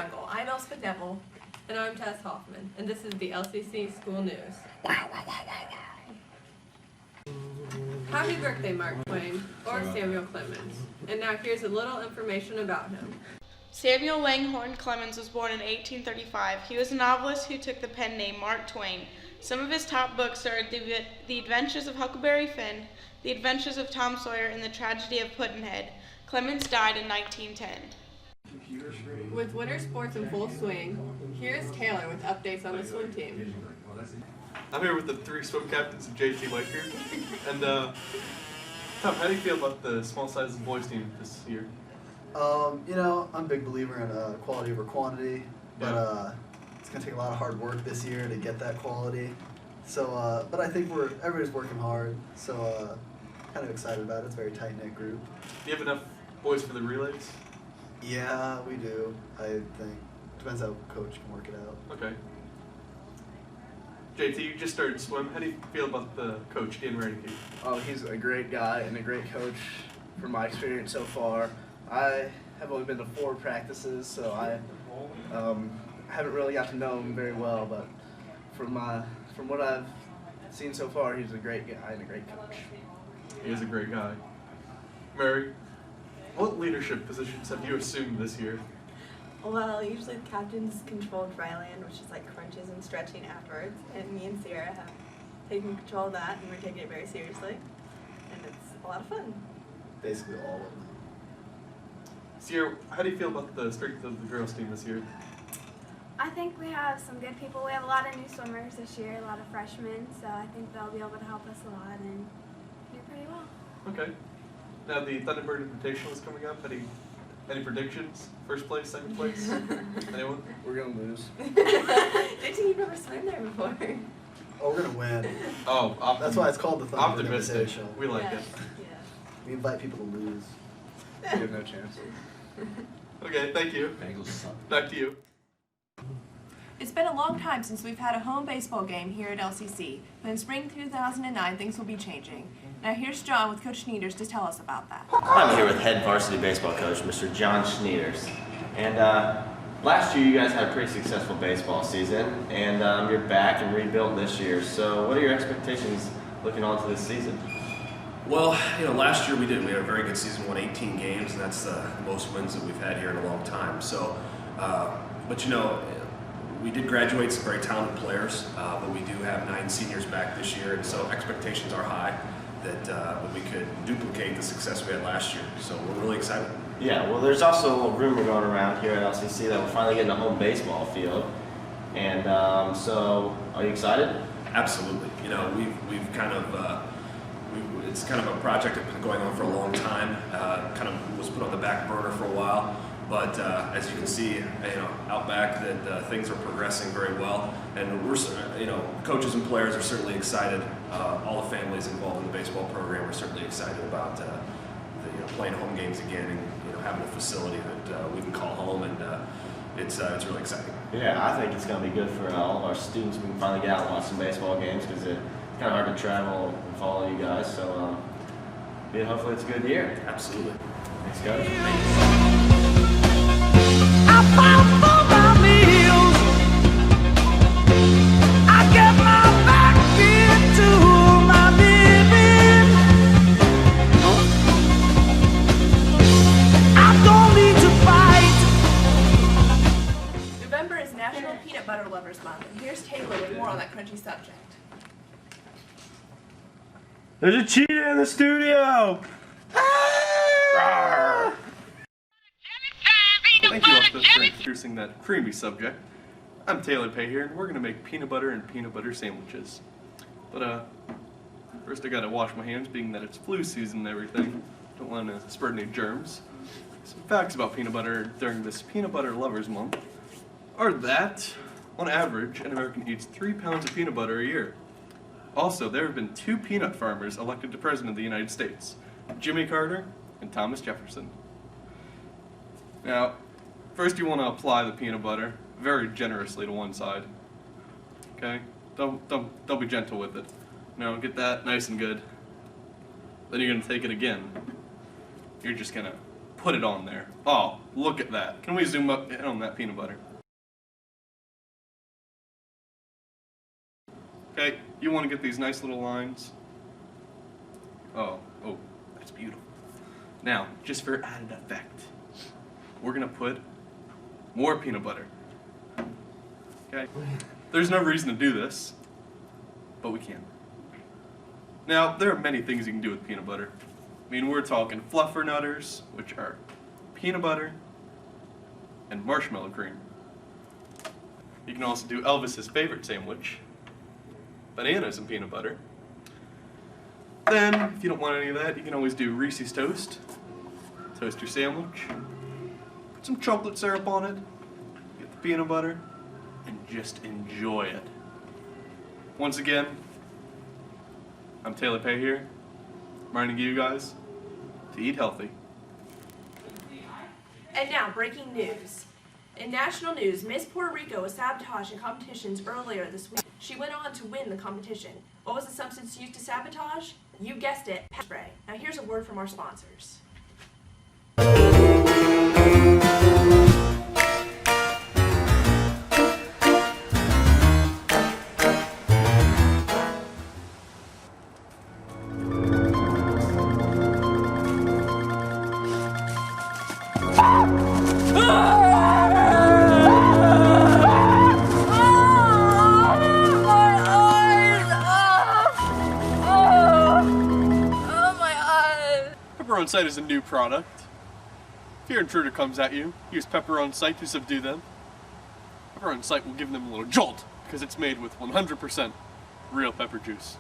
Jungle. I'm Elspeth Neville. And I'm Tess Hoffman, and this is the LCC School News. Happy birthday, Mark Twain, or Samuel Clemens. And now here's a little information about him. Samuel Langhorne Clemens was born in 1835. He was a novelist who took the pen name Mark Twain. Some of his top books are The Adventures of Huckleberry Finn, The Adventures of Tom Sawyer, and The Tragedy of Pudd'nhead. Clemens died in 1910. With winter sports in full swing, here's Taylor with updates on the swim team. I'm here with the 3 swim captains of JT Laker. And Tom, how do you feel about the small size of the boys team this year? You know, I'm a big believer in quality over quantity, but it's gonna take a lot of hard work this year to get that quality. So, but I think everybody's working hard. So, kind of excited about it. It's a very tight knit group. Do you have enough boys for the relays? Yeah, we do. I think depends how coach can work it out. Okay. JT, you just started swim. How do you feel about the coach, Dan Reinke? Oh, he's a great guy and a great coach from my experience so far. I have only been to 4 practices, so I haven't really got to know him very well, but from what I've seen so far, he's a great guy and a great coach. He is a great guy. Mary, what leadership positions have you assumed this year? Well, usually the captains control dry land, which is like crunches and stretching afterwards, and me and Sierra have taken control of that, and we're taking it very seriously, and it's a lot of fun. Basically all of them. Sierra, how do you feel about the strength of the girls team this year? I think we have some good people. We have a lot of new swimmers this year, a lot of freshmen, so I think they'll be able to help us a lot and do pretty well. Okay. Now the Thunderbird Invitational is coming up. Any predictions? First place, second place? Anyone? We're going to lose. JT, you've never swam there before. Oh, we're gonna win. Oh, That's why it's called the Thunderbird optimistic. Invitational. We like Yeah. it. We invite people to lose. We have no chance. Okay, thank you. Back to you. It's been a long time since we've had a home baseball game here at LCC, but in spring 2009 things will be changing. Now here's John with Coach Schneiders to tell us about that. I'm here with head varsity baseball coach, Mr. John Schneiders. And last year you guys had a pretty successful baseball season, and you're back and rebuilt this year. So what are your expectations looking on to this season? Well, last year we had a very good season, won 18 games, and that's the most wins that we've had here in a long time. So, but we did graduate some very talented players, but we do have 9 seniors back this year, and so expectations are high that we could duplicate the success we had last year. So we're really excited. Yeah, well, there's also a little rumor going around here at LCC that we're finally getting a home baseball field. And so, are you excited? Absolutely. We've kind of it's kind of a project that's been going on for a long time. Kind of was put on the back burner for a while. But as you can see, out back, that things are progressing very well, and we're, coaches and players are certainly excited. All the families involved in the baseball program are certainly excited about playing home games again, and having a facility that we can call home, and it's really exciting. Yeah, I think it's going to be good for all of our students. We can finally get out and watch some baseball games because it's kind of hard to travel and follow you guys. So hopefully it's a good year. Absolutely. Thanks, guys. November is National Peanut Butter Lovers Month, and here's Taylor with more on that crunchy subject. There's a cheetah in the studio! Thank you, Elspeth, for introducing that creamy subject. I'm Taylor Pay here, and we're going to make peanut butter and peanut butter sandwiches. But first I got to wash my hands, being that it's flu season and everything. Don't want to spread any germs. Some facts about peanut butter during this Peanut Butter Lovers Month are that, on average, an American eats 3 pounds of peanut butter a year. Also, there have been 2 peanut farmers elected to President of the United States, Jimmy Carter and Thomas Jefferson. Now, first you want to apply the peanut butter very generously to one side. Okay? Don't be gentle with it. Get that nice and good. Then you're going to take it again. You're just going to put it on there. Oh, look at that. Can we zoom up in on that peanut butter? Okay, you want to get these nice little lines. Oh, that's beautiful. Now, just for added effect, we're gonna put more peanut butter. Okay? There's no reason to do this, but we can. Now, there are many things you can do with peanut butter. I mean, we're talking fluffernutters, which are peanut butter and marshmallow cream. You can also do Elvis's favorite sandwich, bananas and peanut butter. Then, if you don't want any of that, you can always do Reese's Toast. Toast your sandwich, put some chocolate syrup on it, get the peanut butter, and just enjoy it. Once again, I'm Taylor Pay here, reminding you guys to eat healthy. And now, breaking news. In national news, Miss Puerto Rico was sabotaged in competitions earlier this week. She went on to win the competition. What was the substance used to sabotage? You guessed it, pepper spray. Now here's a word from our sponsors. Pepper on Sight is a new product. If your intruder comes at you, use Pepper on Sight to subdue them. Pepper on Sight will give them a little jolt because it's made with 100% real pepper juice.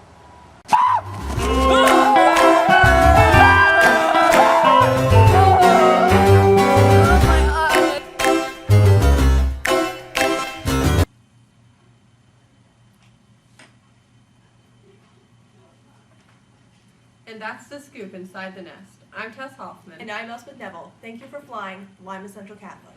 And that's the scoop inside the nest. I'm Tess Hoffman. And I'm Elspeth Neville. Thank you for flying Lima Central Catholic.